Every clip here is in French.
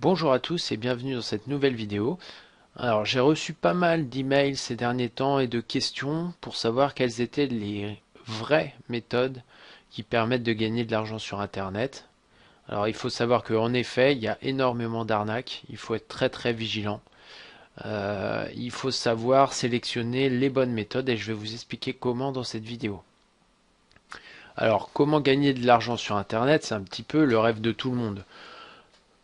Bonjour à tous et bienvenue dans cette nouvelle vidéo. Alors j'ai reçu pas mal d'emails ces derniers temps et de questions pour savoir quelles étaient les vraies méthodes qui permettent de gagner de l'argent sur Internet. Alors il faut savoir qu'en effet il y a énormément d'arnaques, il faut être très très vigilant. Il faut savoir sélectionner les bonnes méthodes et je vais vous expliquer comment dans cette vidéo. Alors comment gagner de l'argent sur Internet, c'est un petit peu le rêve de tout le monde.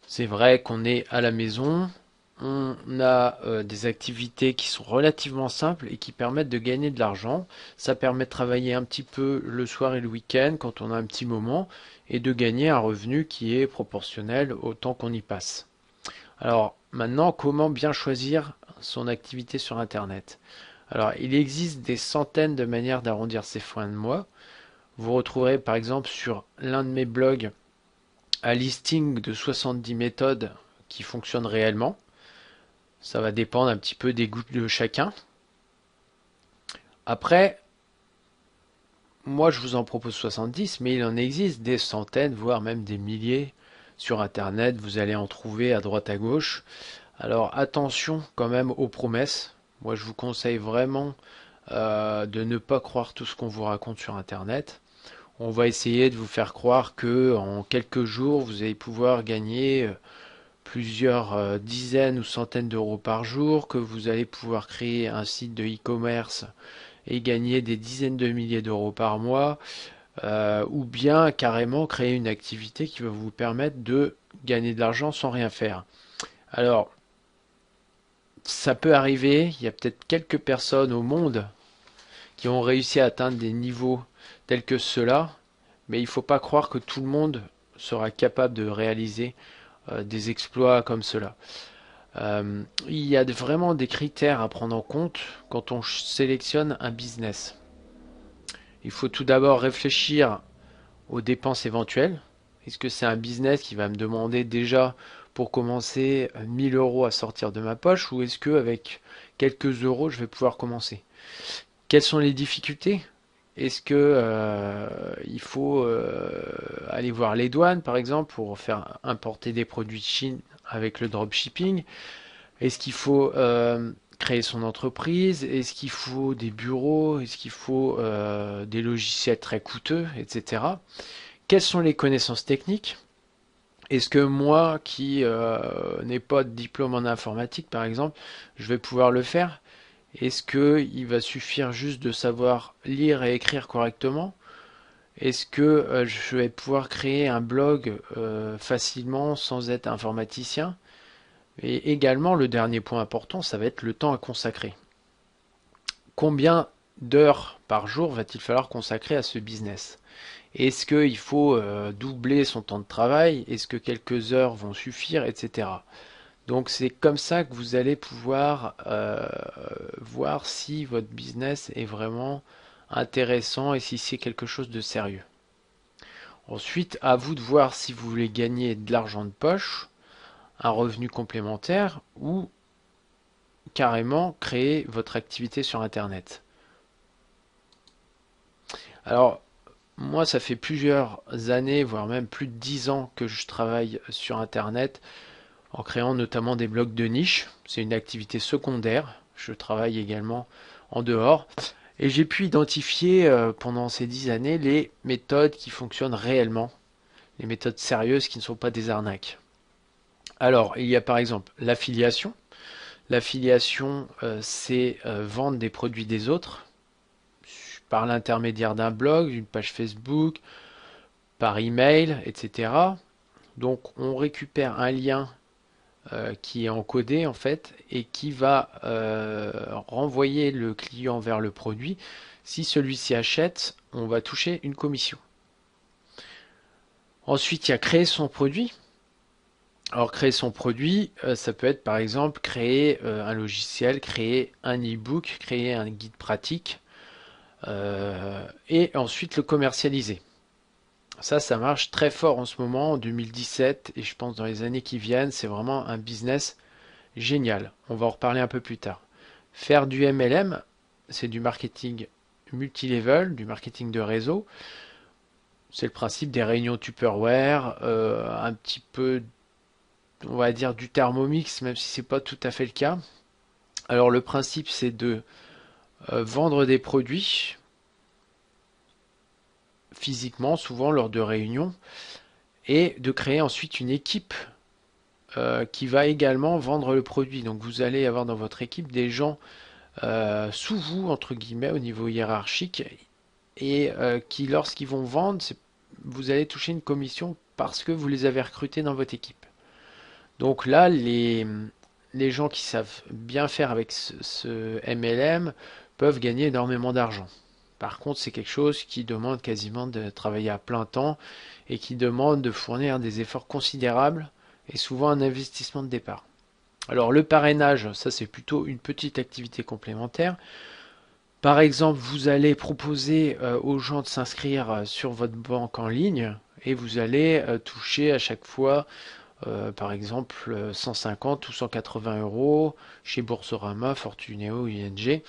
C'est vrai qu'on est à la maison, on a des activités qui sont relativement simples et qui permettent de gagner de l'argent. Ça permet de travailler un petit peu le soir et le week-end quand on a un petit moment et de gagner un revenu qui est proportionnel au temps qu'on y passe. Alors maintenant, comment bien choisir son activité sur Internet? Alors il existe des centaines de manières d'arrondir ses fins de mois. Vous retrouverez par exemple sur l'un de mes blogs un listing de 70 méthodes qui fonctionnent réellement. Ça va dépendre un petit peu des goûts de chacun. Après, moi je vous en propose 70, mais il en existe des centaines, voire même des milliers sur Internet. Vous allez en trouver à droite à gauche. Alors attention quand même aux promesses. Moi je vous conseille vraiment de ne pas croire tout ce qu'on vous raconte sur Internet. On va essayer de vous faire croire que en quelques jours vous allez pouvoir gagner plusieurs dizaines ou centaines d'euros par jour, que vous allez pouvoir créer un site de e-commerce et gagner des dizaines de milliers d'euros par mois, ou bien carrément créer une activité qui va vous permettre de gagner de l'argent sans rien faire. Alors, ça peut arriver, il y a peut-être quelques personnes au monde qui ont réussi à atteindre des niveaux tels que ceux-là, mais il ne faut pas croire que tout le monde sera capable de réaliser des exploits comme cela. Il y a vraiment des critères à prendre en compte quand on sélectionne un business. Il faut tout d'abord réfléchir aux dépenses éventuelles. Est-ce que c'est un business qui va me demander déjà pour commencer 1000 euros à sortir de ma poche, ou est-ce que avec quelques euros je vais pouvoir commencer? Quelles sont les difficultés? Est-ce que il faut aller voir les douanes par exemple pour faire importer des produits de Chine avec le dropshipping? Est-ce qu'il faut créer son entreprise? Est-ce qu'il faut des bureaux? Est-ce qu'il faut des logiciels très coûteux, etc. Quelles sont les connaissances techniques? Est-ce que moi, qui n'ai pas de diplôme en informatique, par exemple, je vais pouvoir le faire? Est-ce qu'il va suffire juste de savoir lire et écrire correctement? Est-ce que je vais pouvoir créer un blog facilement sans être informaticien? Et également, le dernier point important, ça va être le temps à consacrer. Combien d'heures par jour va-t-il falloir consacrer à ce business? Est-ce qu'il faut doubler son temps de travail? Est-ce que quelques heures vont suffire, etc. Donc c'est comme ça que vous allez pouvoir voir si votre business est vraiment intéressant et si c'est quelque chose de sérieux. Ensuite, à vous de voir si vous voulez gagner de l'argent de poche, un revenu complémentaire ou carrément créer votre activité sur Internet. Alors, moi, ça fait plusieurs années, voire même plus de 10 ans que je travaille sur Internet en créant notamment des blogs de niche. C'est une activité secondaire. Je travaille également en dehors. Et j'ai pu identifier pendant ces 10 années les méthodes qui fonctionnent réellement, les méthodes sérieuses qui ne sont pas des arnaques. Alors, il y a par exemple l'affiliation. L'affiliation, c'est vendre des produits des autres par l'intermédiaire d'un blog, d'une page Facebook, par email, etc. Donc on récupère un lien qui est encodé en fait et qui va renvoyer le client vers le produit. Si celui-ci achète, on va toucher une commission. Ensuite, il y a créer son produit. Alors créer son produit, ça peut être par exemple créer un logiciel, créer un e-book, créer un guide pratique et ensuite le commercialiser. Ça marche très fort en ce moment, en 2017, et je pense dans les années qui viennent, c'est vraiment un business génial. On va en reparler un peu plus tard. Faire du MLM, c'est du marketing multilevel, du marketing de réseau. C'est le principe des réunions Tupperware, un petit peu on va dire du Thermomix, même si c'est pas tout à fait le cas. Alors le principe c'est de vendre des produits physiquement, souvent lors de réunions, et de créer ensuite une équipe qui va également vendre le produit. Donc vous allez avoir dans votre équipe des gens sous vous, entre guillemets, au niveau hiérarchique, et qui, lorsqu'ils vont vendre, vous allez toucher une commission parce que vous les avez recrutés dans votre équipe. Donc là, les gens qui savent bien faire avec ce MLM peuvent gagner énormément d'argent. Par contre, c'est quelque chose qui demande quasiment de travailler à plein temps et qui demande de fournir des efforts considérables et souvent un investissement de départ. Alors le parrainage, ça c'est plutôt une petite activité complémentaire. Par exemple, vous allez proposer aux gens de s'inscrire sur votre banque en ligne et vous allez toucher à chaque fois, par exemple, 150 ou 180 euros chez Boursorama, Fortuneo, ING.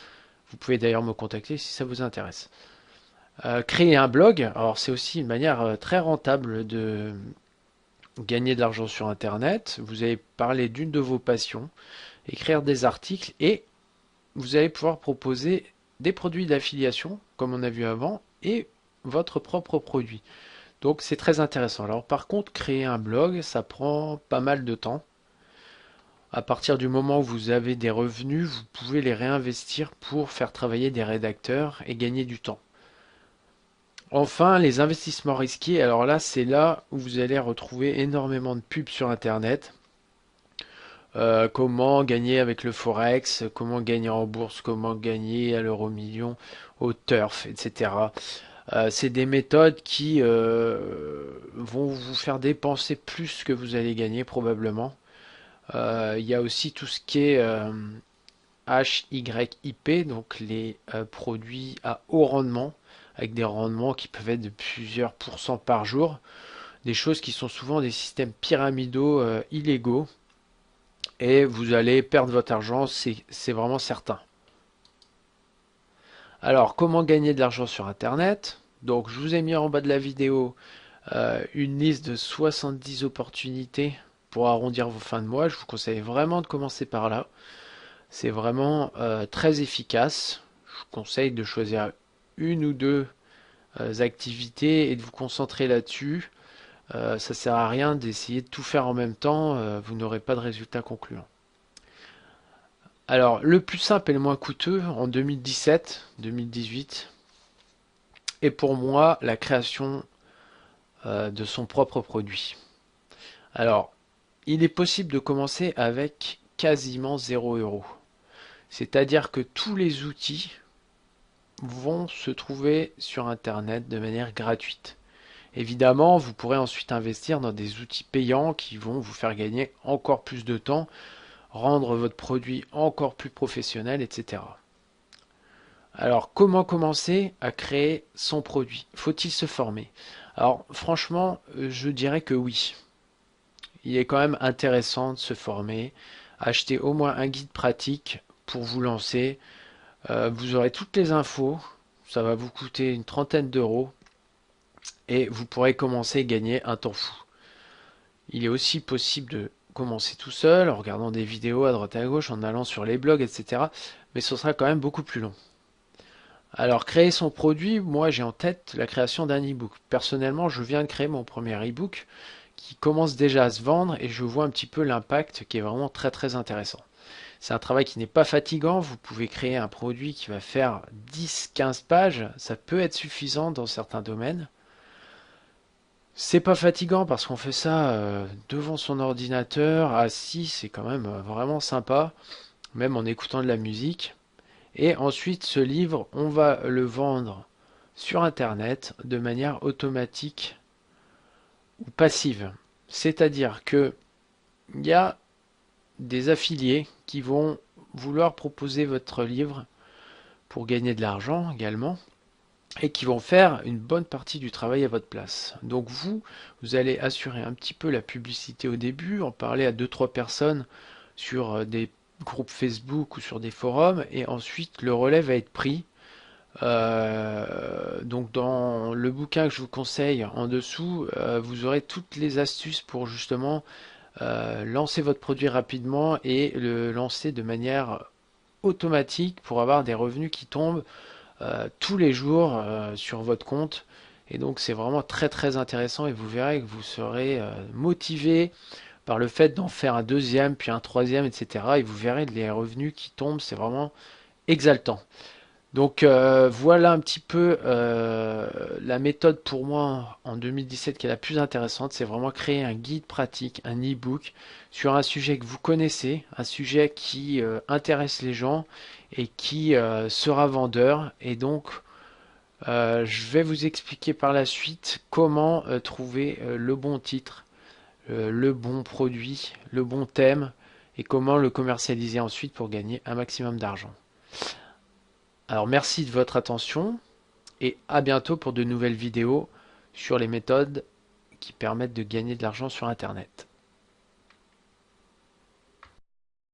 Vous pouvez d'ailleurs me contacter si ça vous intéresse. Créer un blog, alors c'est aussi une manière très rentable de gagner de l'argent sur Internet. Vous allez parler d'une de vos passions, écrire des articles et vous allez pouvoir proposer des produits d'affiliation, comme on a vu avant, et votre propre produit. Donc c'est très intéressant. Alors par contre, créer un blog, ça prend pas mal de temps. À partir du moment où vous avez des revenus, vous pouvez les réinvestir pour faire travailler des rédacteurs et gagner du temps. Enfin, les investissements risqués, alors là, c'est là où vous allez retrouver énormément de pubs sur Internet. Comment gagner avec le Forex, comment gagner en bourse, comment gagner à l'euro million, au turf, etc. C'est des méthodes qui vont vous faire dépenser plus que vous allez gagner probablement. Il y a aussi tout ce qui est HYIP, donc les produits à haut rendement, avec des rendements qui peuvent être de plusieurs pourcents par jour. Des choses qui sont souvent des systèmes pyramidaux illégaux. Et vous allez perdre votre argent, c'est vraiment certain. Alors, comment gagner de l'argent sur Internet? Donc, je vous ai mis en bas de la vidéo une liste de 70 opportunités pour arrondir vos fins de mois. Je vous conseille vraiment de commencer par là. C'est vraiment très efficace. Je vous conseille de choisir une ou deux activités et de vous concentrer là-dessus. Ça sert à rien d'essayer de tout faire en même temps. Vous n'aurez pas de résultat concluant. Alors, le plus simple et le moins coûteux en 2017-2018 est pour moi la création de son propre produit. Alors, il est possible de commencer avec quasiment 0 €. C'est-à-dire que tous les outils vont se trouver sur Internet de manière gratuite. Évidemment, vous pourrez ensuite investir dans des outils payants qui vont vous faire gagner encore plus de temps, rendre votre produit encore plus professionnel, etc. Alors, comment commencer à créer son produit? Faut-il se former? Alors, franchement, je dirais que oui. Il est quand même intéressant de se former, acheter au moins un guide pratique pour vous lancer. Vous aurez toutes les infos, ça va vous coûter une trentaine d'euros et vous pourrez commencer à gagner un temps fou. Il est aussi possible de commencer tout seul en regardant des vidéos à droite à gauche, en allant sur les blogs, etc. Mais ce sera quand même beaucoup plus long. Alors, créer son produit, moi j'ai en tête la création d'un e-book. Personnellement, je viens de créer mon premier e-book qui commence déjà à se vendre et je vois un petit peu l'impact qui est vraiment très très intéressant. C'est un travail qui n'est pas fatigant, vous pouvez créer un produit qui va faire 10-15 pages, ça peut être suffisant dans certains domaines. C'est pas fatigant parce qu'on fait ça devant son ordinateur, assis, c'est quand même vraiment sympa, même en écoutant de la musique. Et ensuite, ce livre, on va le vendre sur Internet de manière automatique ou passive. C'est-à-dire que il y a des affiliés qui vont vouloir proposer votre livre pour gagner de l'argent également et qui vont faire une bonne partie du travail à votre place. Donc vous allez assurer un petit peu la publicité au début, en parler à deux trois personnes sur des groupes Facebook ou sur des forums et ensuite le relais va être pris. Donc dans le bouquin que je vous conseille en dessous, vous aurez toutes les astuces pour justement lancer votre produit rapidement et le lancer de manière automatique pour avoir des revenus qui tombent tous les jours sur votre compte. Et donc c'est vraiment très très intéressant et vous verrez que vous serez motivé par le fait d'en faire un deuxième, puis un troisième, etc. Et vous verrez les revenus qui tombent, c'est vraiment exaltant. Donc voilà un petit peu la méthode pour moi en 2017 qui est la plus intéressante, c'est vraiment créer un guide pratique, un e-book sur un sujet que vous connaissez, un sujet qui intéresse les gens et qui sera vendeur. Et donc je vais vous expliquer par la suite comment trouver le bon titre, le bon produit, le bon thème et comment le commercialiser ensuite pour gagner un maximum d'argent. Alors merci de votre attention et à bientôt pour de nouvelles vidéos sur les méthodes qui permettent de gagner de l'argent sur Internet.